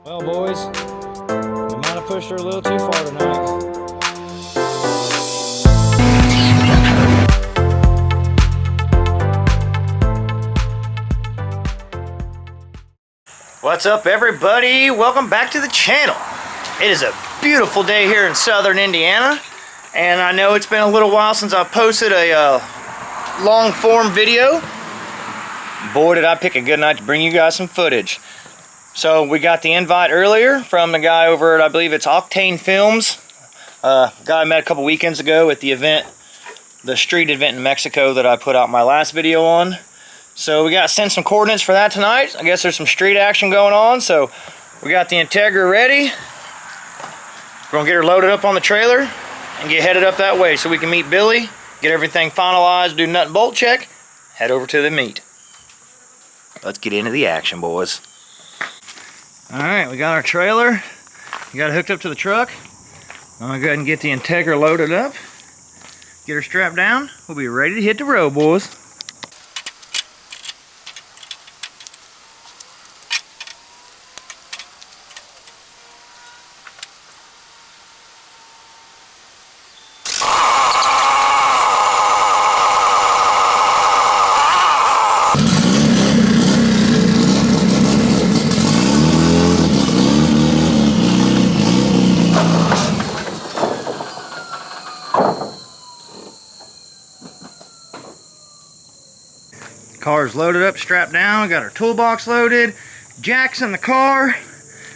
Well, boys, we might have pushed her a little too far tonight. What's up, everybody? Welcome back to the channel. It is a beautiful day here in southern Indiana, and I know it's been a little while since I posted a long form video. Boy, did I pick a good night to bring you guys some footage. So we got the invite earlier from the guy over at, I believe it's Octane Films. Guy I met a couple weekends ago at the event, the street event in Mexico that I put out my last video on. So we got to send some coordinates for that tonight. I guess there's some street action going on. So we got the Integra ready. We're going to get her loaded up on the trailer and get headed up that way so we can meet Billy, get everything finalized, do nut and bolt check, head over to the meet. Let's get into the action, boys. Alright, we got our trailer. We got it hooked up to the truck. I'm going to go ahead and get the Integra loaded up. Get her strapped down. We'll be ready to hit the road, boys. Car's loaded up, strapped down, got our toolbox loaded, jacks in the car,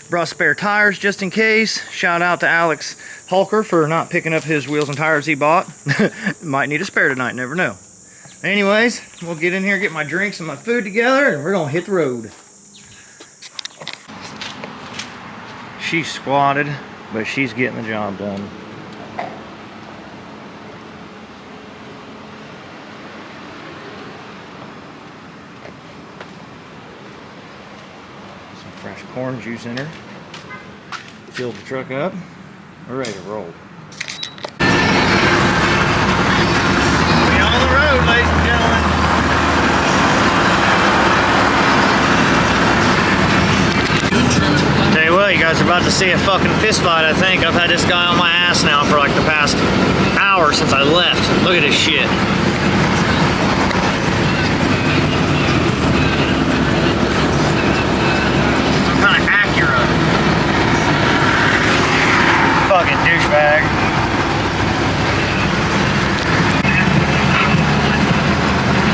brought spare tires just in case. Shout out to Alex Hulker for not picking up his wheels and tires he bought. Might need a spare tonight, never know. Anyways, we'll get in here, get my drinks and my food together, and we're gonna hit the road. She's squatted, but she's getting the job done. Fresh corn juice in her. Filled the truck up. We're ready to roll. We on the road, ladies and gentlemen. Tell you what, you guys are about to see a fucking fist fight, I think. I've had this guy on my ass now for like the past hour since I left. Look at this shit. Fucking douchebag.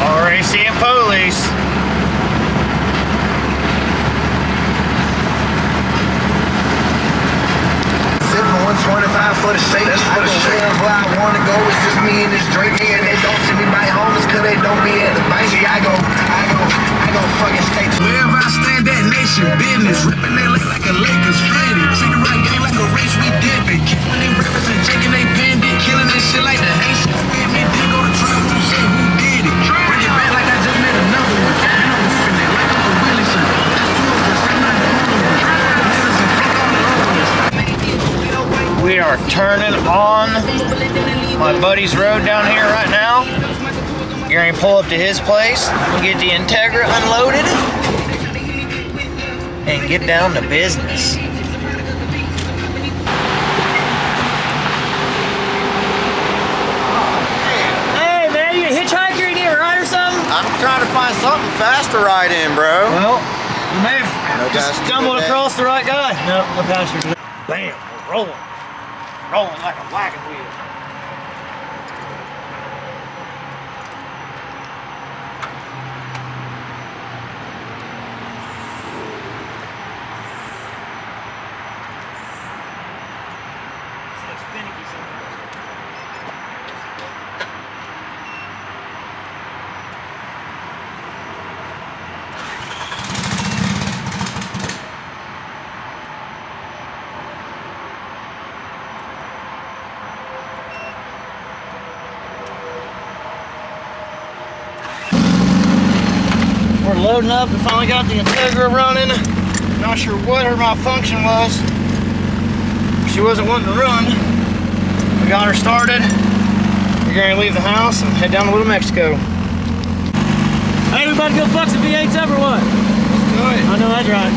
Already seeing police. 125 for the shake. I go where I wanna go. It's just me and this drink here. They don't see me by homies cause they don't be at the bank. I go fucking stay. Wherever I stand, that nation business. Ripping they leg like a Lakers faded. Treat the right game like a race we did. They keep when they represent taking they pendant. Killing this shit like the Haitians. With me, then go to trial. Who say who did it? Bring it back like I just made another one. And I'm whipping it like Uncle Willie son. That's two of us. I'm not the only one. Niggas and fuck all the other ones. We are turning on my buddy's road down here right now. You're going to pull up to his place and get the Integra unloaded and get down to business. Hey man, you a hitchhiker? You need a ride or something? I'm trying to find something fast to ride in, bro. Well, you may have just stumbled across the right guy. No, no passenger today. Bam, we're rolling. Rolling like a wagon wheel. We're loading up. We finally got the Integra running. Not sure what her malfunction was. She wasn't wanting to run. We got her started. We're going to leave the house and head down to Little Mexico. Hey, everybody go fuck some V8s up or what? Let's do it. I know that's right.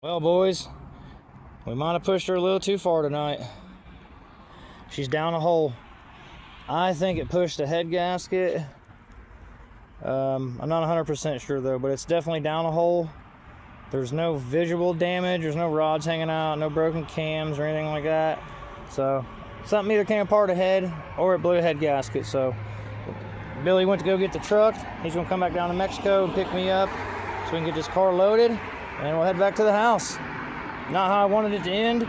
Well, boys, we might have pushed her a little too far tonight. She's down a hole. I think it pushed the head gasket. I'm not 100% sure though, but it's definitely down a hole. There's no visual damage, there's no rods hanging out, no broken cams or anything like that. So something either came apart the head or it blew the head gasket. So Billy went to go get the truck. He's gonna come back down to Mexico and pick me up so we can get this car loaded and we'll head back to the house. Not how I wanted it to end,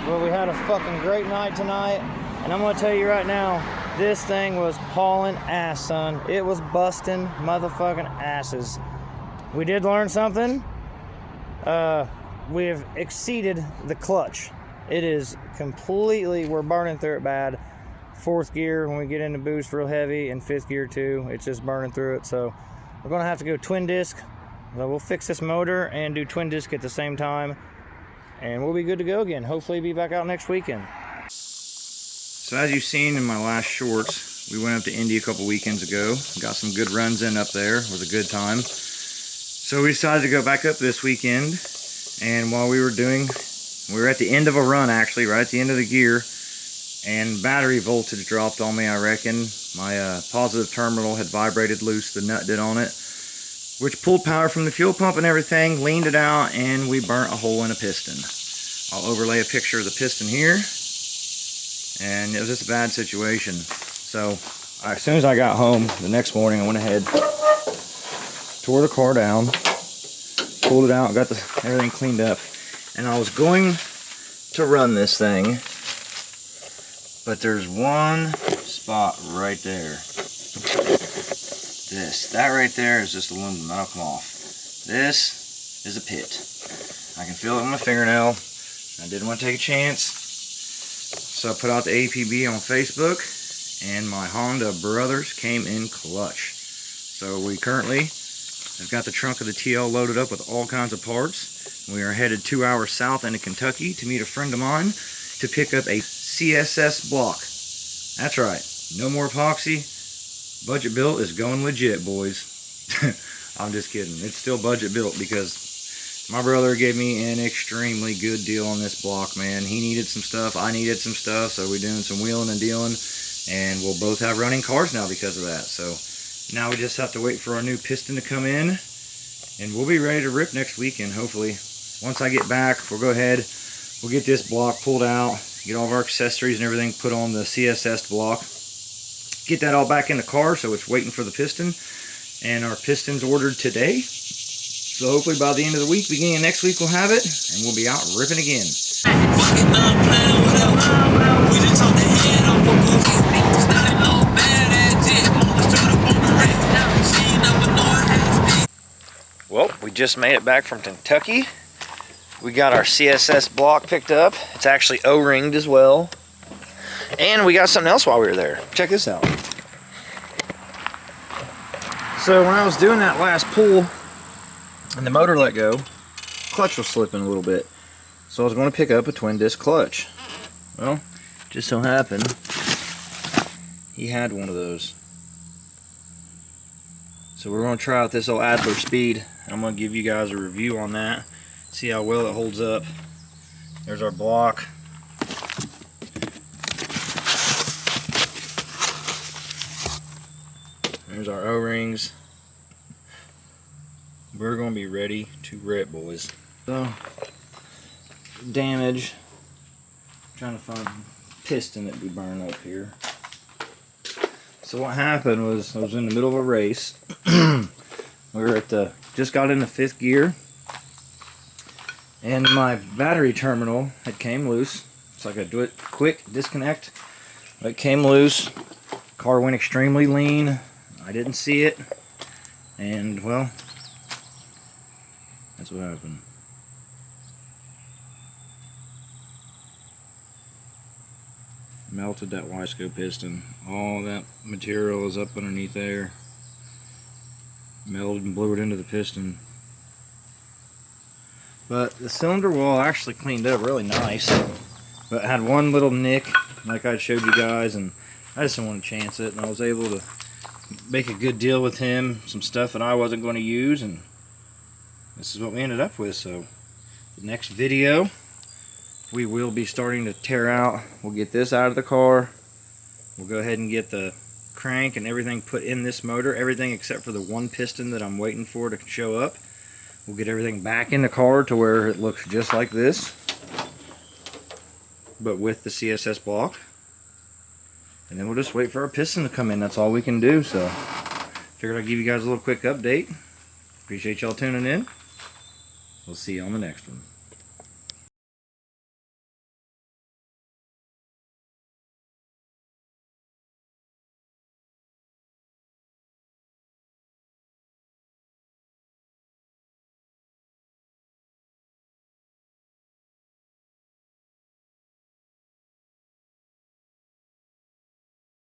but we had a fucking great night tonight. And I'm gonna tell you right now, this thing was hauling ass, son. It was busting motherfucking asses. We did learn something. We have exceeded the clutch. It is completely, we're burning through it bad. Fourth gear when we get into boost real heavy, and fifth gear too, it's just burning through it. So we're gonna have to go twin disc. So we'll fix this motor and do twin disc at the same time, and we'll be good to go again. Hopefully be back out next weekend. So as you've seen in my last shorts, we went up to Indy a couple weekends ago. Got some good runs in up there. It was a good time. So we decided to go back up this weekend. And while we were at the end of a run actually, right at the end of the gear. And battery voltage dropped on me, I reckon. My positive terminal had vibrated loose, the nut did on it. Which pulled power from the fuel pump and everything, leaned it out, and we burnt a hole in a piston. I'll overlay a picture of the piston here. And it was just a bad situation. So as soon as I got home the next morning, I went ahead, tore the car down, pulled it out, got everything cleaned up, and I was going to run this thing, but there's one spot right there. That right there is just aluminum, that'll come off. This is a pit. I can feel it with my fingernail. I didn't want to take a chance. So I put out the APB on Facebook, and my Honda brothers came in clutch. So we currently have got the trunk of the TL loaded up with all kinds of parts. We are headed 2 hours south into Kentucky to meet a friend of mine to pick up a CSS block. That's right, no more epoxy. Budget built is going legit, boys. I'm just kidding. It's still budget built because my brother gave me an extremely good deal on this block, man. He needed some stuff, I needed some stuff, so we're doing some wheeling and dealing, and we'll both have running cars now because of that. So now we just have to wait for our new piston to come in, and we'll be ready to rip next weekend, hopefully. Once I get back, we'll go ahead, we'll get this block pulled out, get all of our accessories and everything put on the CSS block, get that all back in the car so it's waiting for the piston, and our piston's ordered today. So hopefully by the end of the week, beginning of next week, we'll have it, and we'll be out ripping again. Well, we just made it back from Kentucky. We got our CSS block picked up. It's actually O-ringed as well. And we got something else while we were there. Check this out. So when I was doing that last pull, and the motor let go, clutch was slipping a little bit. So I was going to pick up a twin disc clutch. Well, just so happened, he had one of those. So we're going to try out this old Adler Speed. I'm going to give you guys a review on that. See how well it holds up. There's our block. There's our O-rings. We're going to be ready to rip, boys. So, damage. I'm trying to find a piston that we burn up here. So what happened was, I was in the middle of a race. We were at the, just got into 5th gear. And my battery terminal had came loose. It's like a quick disconnect. It came loose. Car went extremely lean. I didn't see it. And, well, that's what happened. Melted that Y-scope piston. All that material is up underneath there. Melted and blew it into the piston. But the cylinder wall actually cleaned up really nice. But I had one little nick, like I showed you guys, and I just didn't want to chance it, and I was able to make a good deal with him, some stuff that I wasn't going to use, and this is what we ended up with. So the next video, we will be starting to tear out. We'll get this out of the car. We'll go ahead and get the crank and everything put in this motor, everything except for the one piston that I'm waiting for to show up. We'll get everything back in the car to where it looks just like this, but with the CSS block. And then we'll just wait for our piston to come in. That's all we can do. So figured I'd give you guys a little quick update. Appreciate y'all tuning in. We'll see you on the next one.